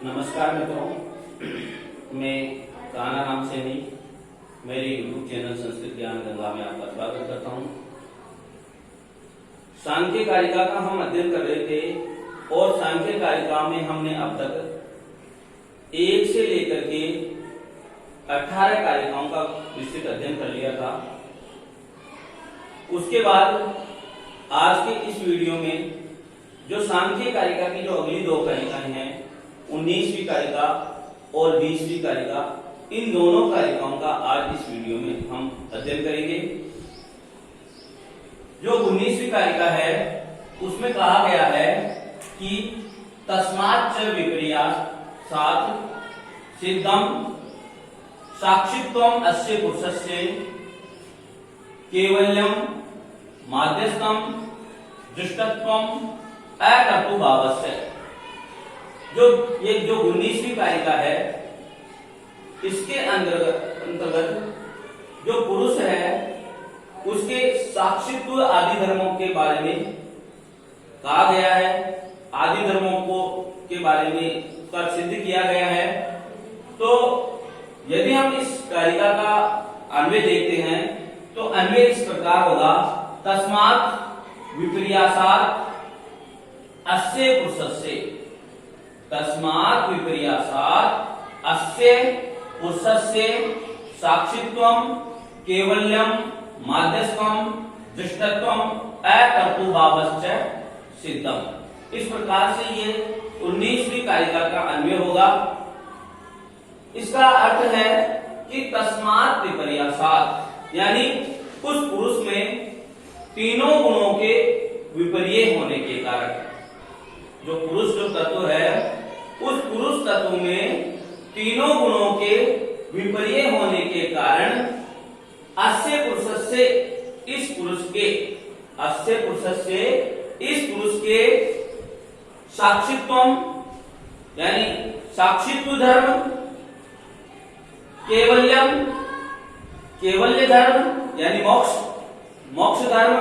नमस्कार मित्रों, मैं कान्हा राम सैनी मेरे यूट्यूब चैनल संस्कृत ज्ञान गंगा में आपका स्वागत करता हूं। सांख्य कारिका का हम अध्ययन कर रहे थे और सांख्य कारिका में हमने अब तक 1 से लेकर के 18 कारिकाओं का विस्तृत अध्ययन कर लिया था। उसके बाद आज के इस वीडियो में जो सांख्य कारिका की जो अगली 2 कारिकाएं हैं, 19वीं कारिका और 20वीं कारिका, इन दोनों कारिकाओं का आज इस वीडियो में हम अध्ययन करेंगे। जो 19वीं कारिका है उसमें कहा गया है कि तस्मात् च विपर्यासात् सिद्धम साक्षित्वम अस्य पुरुषस्य केवल्यम माध्यस्थम दृष्टत्वम अकर्तुभावस्य। जो 19वीं कारिका है, इसके अंतर्गत जो पुरुष है उसके साक्षित्व आदि धर्मों के बारे में कहा गया है। आदि धर्मों को के बारे में तर्क सिद्ध किया गया है। तो यदि हम इस कारिका का अन्वय देखते हैं तो अन्वय इस प्रकार होगा, तस्मात् विपर्यासात् अस्य पुरुषस्य। तस्मात् विपर्यासात् अस्य पुरुषस्य साक्षित्वम केवल्यम माध्यस्थम दृष्टत्वम अकर्तुभावश्च सिद्धम। इस प्रकार से ये 19वीं कारिका का अन्वय होगा। इसका अर्थ है कि तस्मात् विपर्यासात्, यानी उस पुरुष में तीनों गुणों के विपर्य होने के कारण, जो पुरुष जो तत्व है उस पुरुष तत्व में तीनों गुणों के विपर्य होने के कारण अस्य पुरुषस्य, इस पुरुष के, अस्य पुरुषस्य, इस पुरुष के साक्षित्वम यानी साक्षित्व धर्म, केवल्यम केवल्य धर्म यानी मोक्ष धर्म,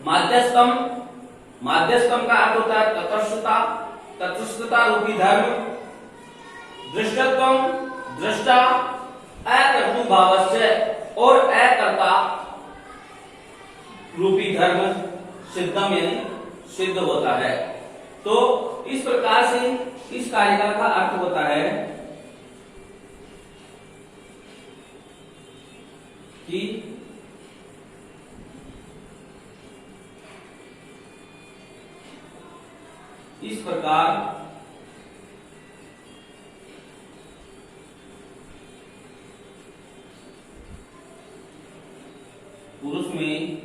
माध्यस्थम, माध्यस्थम का अर्थ होता है तटस्थता रूपी धर्म, दृष्टत्वम, दृष्टा, अकर्तुभावस्य और अकर्ता रूपी धर्म सिद्धम यानी सिद्ध होता है। तो इस प्रकार से इस कारिका का अर्थ होता है कि इस प्रकार पुरुष में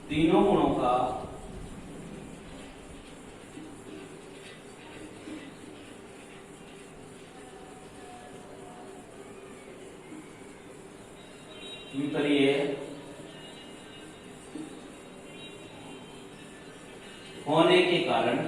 तीनों गुणों का विपर्य होने के कारण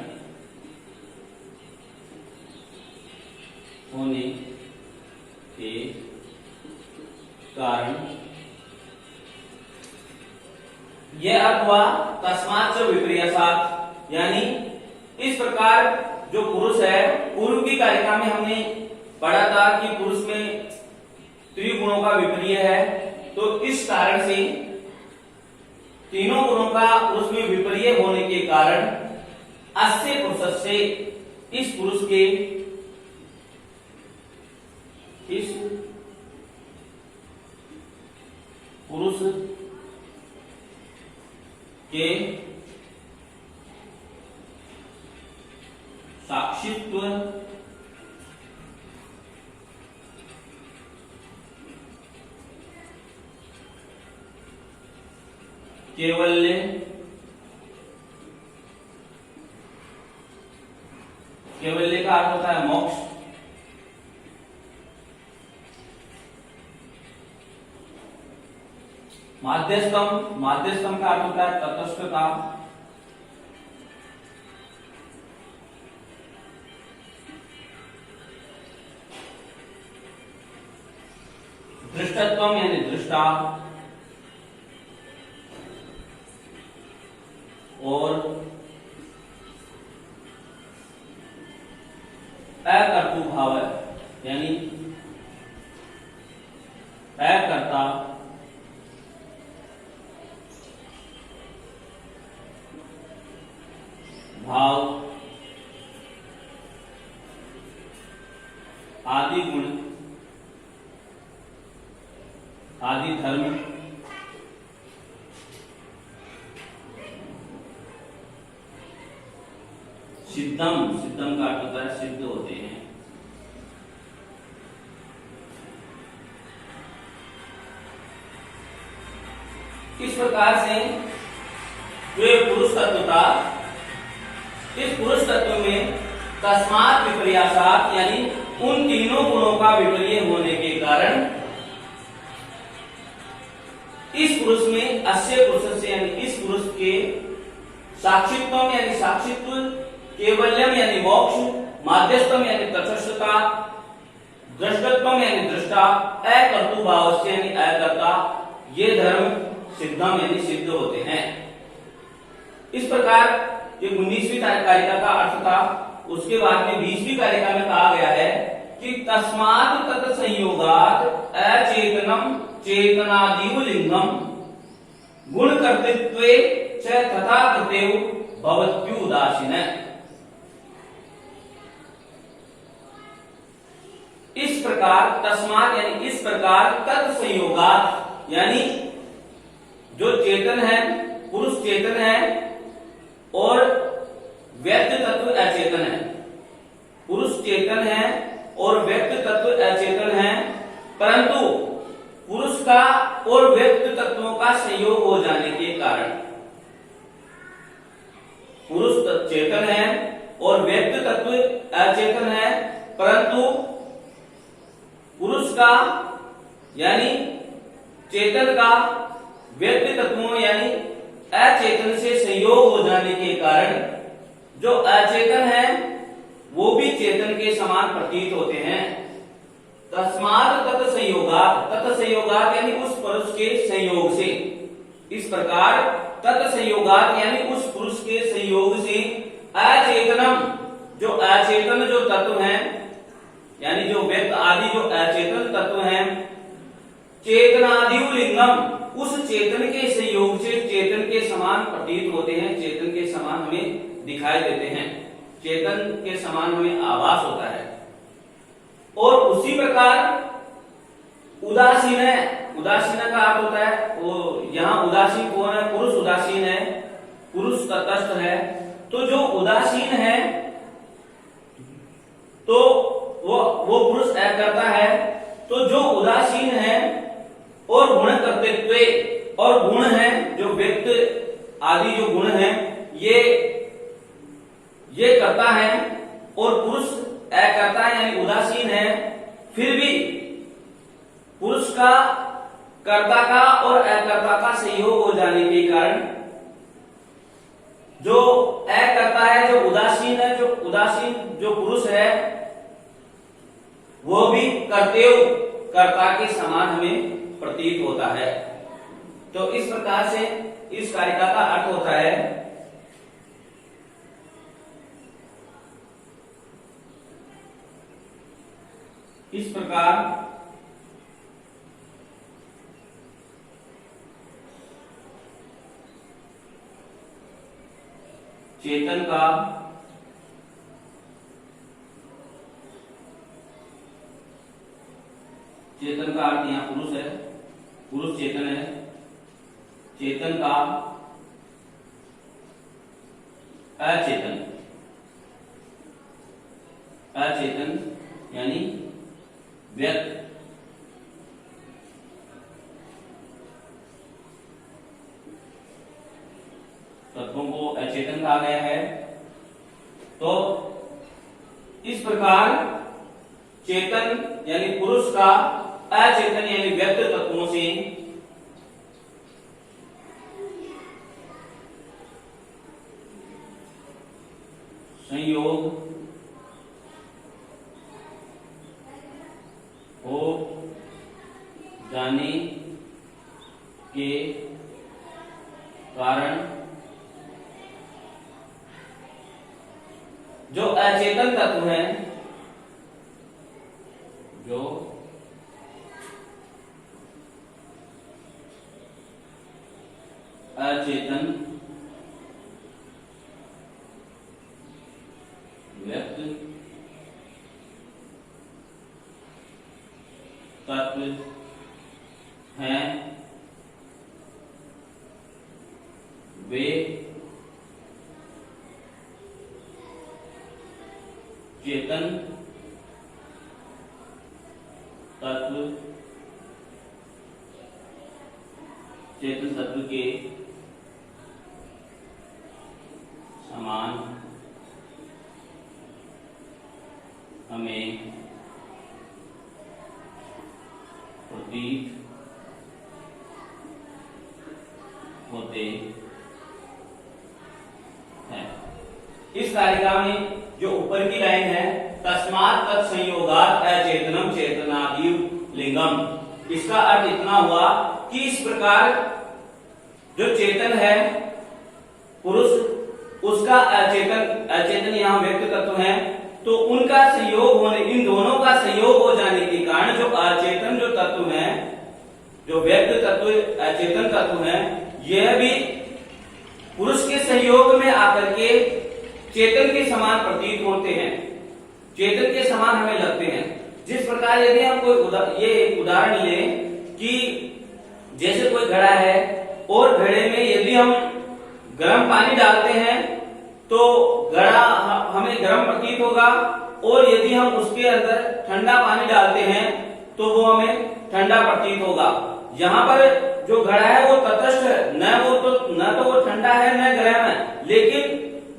यह अर्थ हुआ तस्मात् च विपर्यासात्, यानी इस प्रकार जो पुरुष है, पूर्व की कारिका में हमने पढ़ा था कि पुरुष में त्रिगुणों का विपर्य है। तो इस कारण से तीनों गुणों का पुरुष में विपर्य होने के कारण अस्य पुरुषस्य, इस पुरुष के, इस पुरुष के साक्षित्व केवल्य का अर्थ होता है मोक्ष, माध्यस्थम का अर्थ होता है तटस्थता, दृष्टत्वम यानी दृष्टा, और अकर्तृभाव यानी अकर्ता भाव आदि गुण आदि धर्म सिद्धम का अर्थ होता है सिद्ध होते हैं। इस प्रकार से जो ये पुरुष तत्व था, इस पुरुष तत्व में तस्मात् विपर्यासात् यानी उन तीनों गुणों का विपर्य होने के कारण इस पुरुष में अस्य पुरुष से यानी इस पुरुष के साक्षित्व यानी साक्षित्व, केवल्यम यानी मोक्ष, माध्यस्थम यानी तटस्थता, दृष्टत्वम यानी दृष्टा, अकर्तृभावस्य यानी अकर्ता, ये धर्म सिद्धम यानी सिद्ध होते हैं। इस प्रकार ये 19वीं कारिका का अर्थ था। उसके बाद में 20वीं कारिका में कहा गया है कि तस्मात् तत् संयोगात् अचेतनम चेतनादिव लिंगम गुण कर्तृत्वे च तथा कृतेव भवत्युदासीन। इस प्रकार तस्मात् यानी इस प्रकार तत् संयोगात् यानी जो चेतन है, पुरुष चेतन है और व्यक्त तत्व अचेतन है। पुरुष चेतन है और व्यक्त तत्व अचेतन है, परंतु पुरुष का और व्यक्त तत्वों का संयोग हो जाने के कारण पुरुष चेतन है और व्यक्त तत्व अचेतन है, परंतु पुरुष का यानी चेतन का व्यक्त तत्वों यानी अचेतन से संयोग हो जाने के कारण जो अचेतन है वो भी चेतन के समान प्रतीत होते हैं। तस्मात् तत् संयोगात् यानी उस पुरुष के संयोग से, इस प्रकार तत् संयोगात् यानी उस पुरुष के संयोग से अचेतनम जो अचेतन जो तत्व है यानी जो व्यक्त आदि जो अचेतन तत्व है, चेतनादिव लिंगम उस चेतन के संयोग से चेतन के समान प्रतीत होते हैं, चेतन के समान हमें दिखाई देते हैं, चेतन के समान हमें आभास होता है। और उसी प्रकार उदासीन है, उदासीन का अर्थ होता है वो यहाँ उदासीन कौन है? पुरुष उदासीन है, पुरुष तटस्थ है। तो जो उदासीन है तो वो पुरुष अकर्ता है। तो जो उदासीन है और गुण कर्तृत्व और गुण है जो व्यक्त आदि जो गुण है ये करता है और पुरुष अकर्ता है यानी उदासीन है, फिर भी पुरुष का कर्ता का और अकर्ता का संयोग हो जाने के कारण जो अकर्ता है जो उदासीन है, जो उदासीन जो पुरुष है वो भी कर्तव्य कर्ता के समान हमें प्रतीत होता है। तो इस प्रकार से इस कारिका का अर्थ होता है इस प्रकार चेतन का अर्थ यहाँ पुरुष है, पुरुष चेतन है, चेतन का अचेतन यानी व्यक्त तत्वों को अचेतन कहा गया है। तो इस प्रकार चेतन यानी पुरुष का अचेतन यानी व्यक्त तत्वों से संयोग हो जाने के कारण जो अचेतन तत्व हैं, जो अचेतन व्यक्त तत्व हैं, वे चेतन तत्व के समान हमें प्रतीत होते हैं। इस तालिका में जो ऊपर की लाइन है, तस्मात् तत्संयोगात् अचेतनम चेतनादि लिंगम, इसका अर्थ इतना हुआ कि इस प्रकार जो चेतन है पुरुष, उसका अचेतन यहाँ व्यक्त तत्व है, तो उनका संयोग होने, इन दोनों का संयोग हो जाने के कारण जो अचेतन जो तत्व है, जो व्यक्त तत्व अचेतन तत्व है, यह भी पुरुष के संयोग में आकर के चेतन के समान प्रतीत होते हैं, चेतन के समान हमें लगते हैं। जिस प्रकार यदि हम कोई ये एक उदाहरण लें कि जैसे कोई घड़ा है और घड़े में यदि हम गर्म पानी डालते हैं तो घड़ा हमें गर्म प्रतीत होगा, और यदि हम उसके अंदर ठंडा पानी डालते हैं तो वो हमें ठंडा प्रतीत होगा। यहाँ पर जो घड़ा है वो तटस्थ है, न तो वो ठंडा है न गर्म है, लेकिन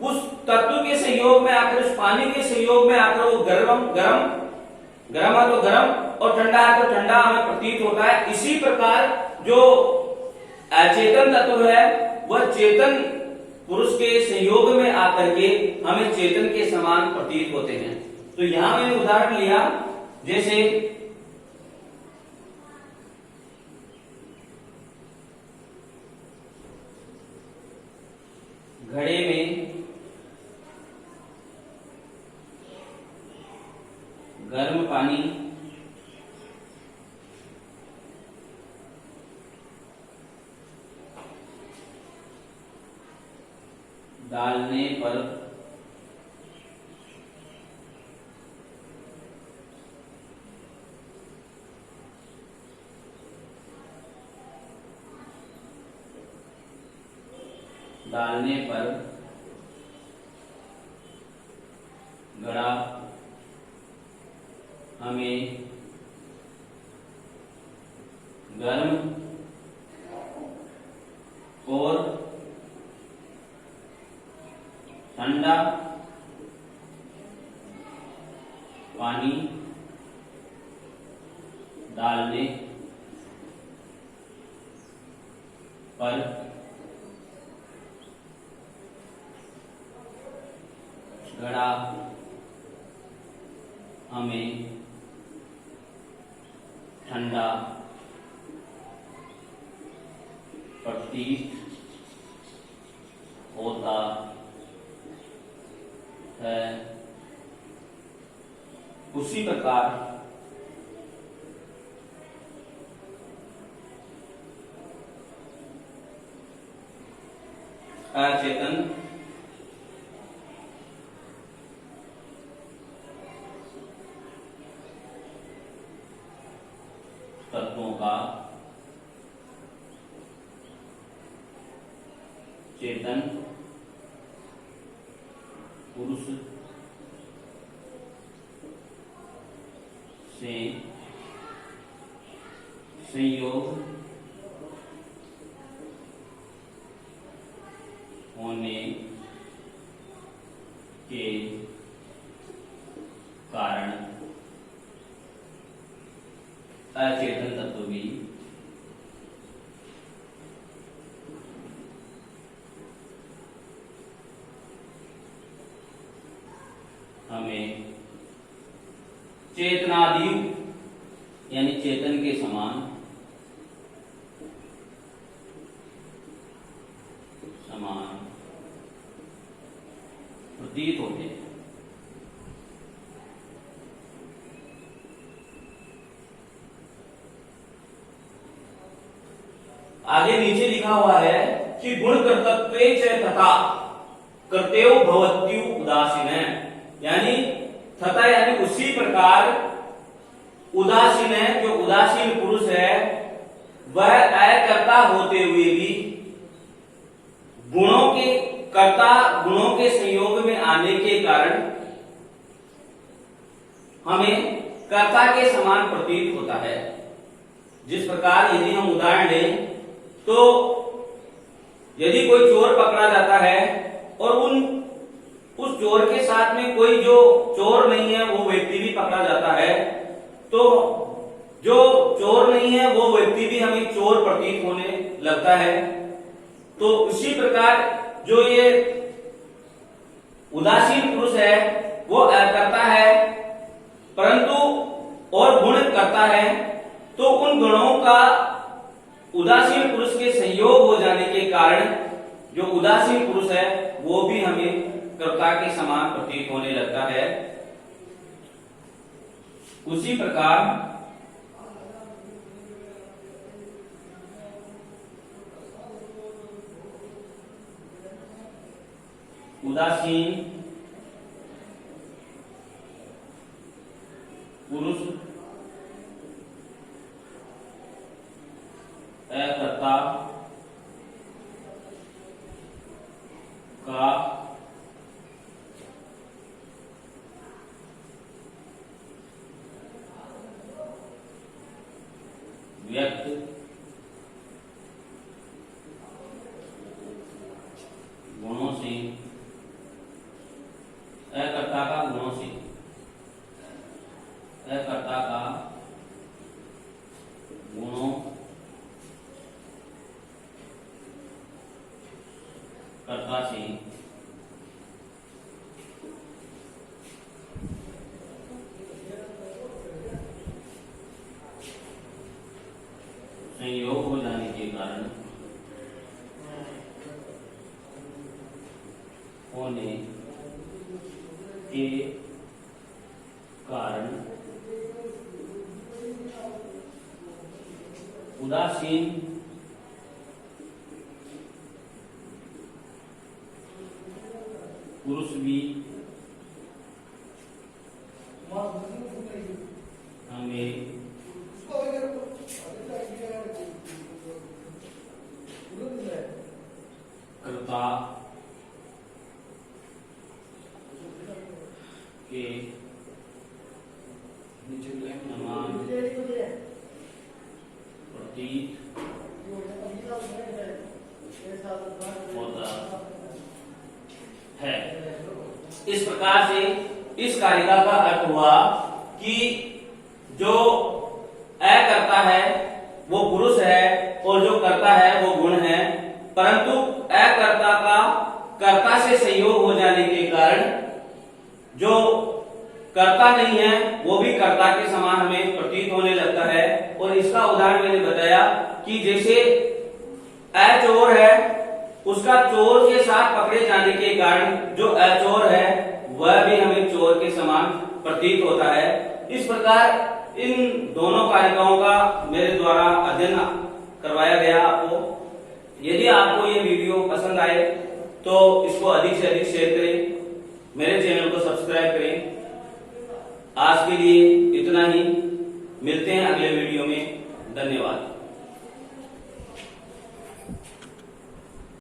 उस तत्व के संयोग में आकर, उस पानी के संयोग में आकर वो गर्म है तो गर्म और ठंडा है तो ठंडा हमें प्रतीत होता है। इसी प्रकार जो अचेतन तत्व है वह चेतन पुरुष के संयोग में आकर के हमें चेतन के समान प्रतीत होते हैं। तो यहां मैंने उदाहरण लिया, जैसे घड़े में गर्म पानी डालने पर घड़ा हमें गर्म और ठंडा पानी डालने पर घड़ा हमें ठंडा प्रतीत होता है। उसी प्रकार अचेतन तत्वों का चेतन पुरुष से संयोग होने के कारण अचेतन तत्व भी हमें चेतनादि यानी चेतन के समान प्रतीत होते हैं। आगे नीचे लिखा हुआ है कि गुण कर्तव्ये च तथा कर्तव्यो भवत्यु उदासीन, यानी तथा यानी उसी प्रकार उदासीन है, जो उदासीन पुरुष है वह अकर्ता होते हुए भी गुणों के संयोग में आने के कारण हमें कर्ता के समान प्रतीत होता है। जिस प्रकार यदि हम उदाहरण लें तो यदि कोई चोर पकड़ा जाता है और उस चोर के साथ में कोई जो चोर नहीं है वो व्यक्ति भी पकड़ा जाता है, तो जो चोर नहीं है वो व्यक्ति भी हमें चोर प्रतीत होने लगता है। तो उसी प्रकार जो ये उदासीन पुरुष है वो अकर्ता है परंतु और गुण करता है, तो उन गुणों का उदासीन पुरुष के संयोग हो जाने के कारण जो उदासीन पुरुष है वो भी हमें कर्ता के समान प्रतीत होने लगता है। उसी प्रकार उदासीन पुरुष अकर्ता का व्यक्त गुणों से, अकर्ता का गुणों से, अकर्ता का गुणों कर्ता से संयोग हो जाने के कारण होने के कारण उदासीन पुरुष भी हमें कर्ता के समान प्रतीत होता है। इस प्रकार से इस कारिका का अर्थ हुआ कि जो अकर्ता है वो पुरुष है और जो कर्ता है वो गुण है, परंतु अकर्ता का कर्ता से संयोग हो जाने के कारण जो कर्ता नहीं है वो भी कर्ता के समान हमें प्रतीत होने लगता है। और इसका उदाहरण मैंने बताया कि जैसे अचोर है उसका चोर के साथ पकड़े जाने के कारण जो अचोर है वह भी हमें चोर के समान प्रतीत होता है। इस प्रकार इन दोनों कारिकाओं का मेरे द्वारा अध्ययन करवाया गया आपको। यदि आपको ये वीडियो पसंद आए तो इसको अधिक से अधिक शेयर करें, मेरे चैनल को सब्सक्राइब करें। आज के लिए इतना ही, मिलते हैं अगले वीडियो में। धन्यवाद।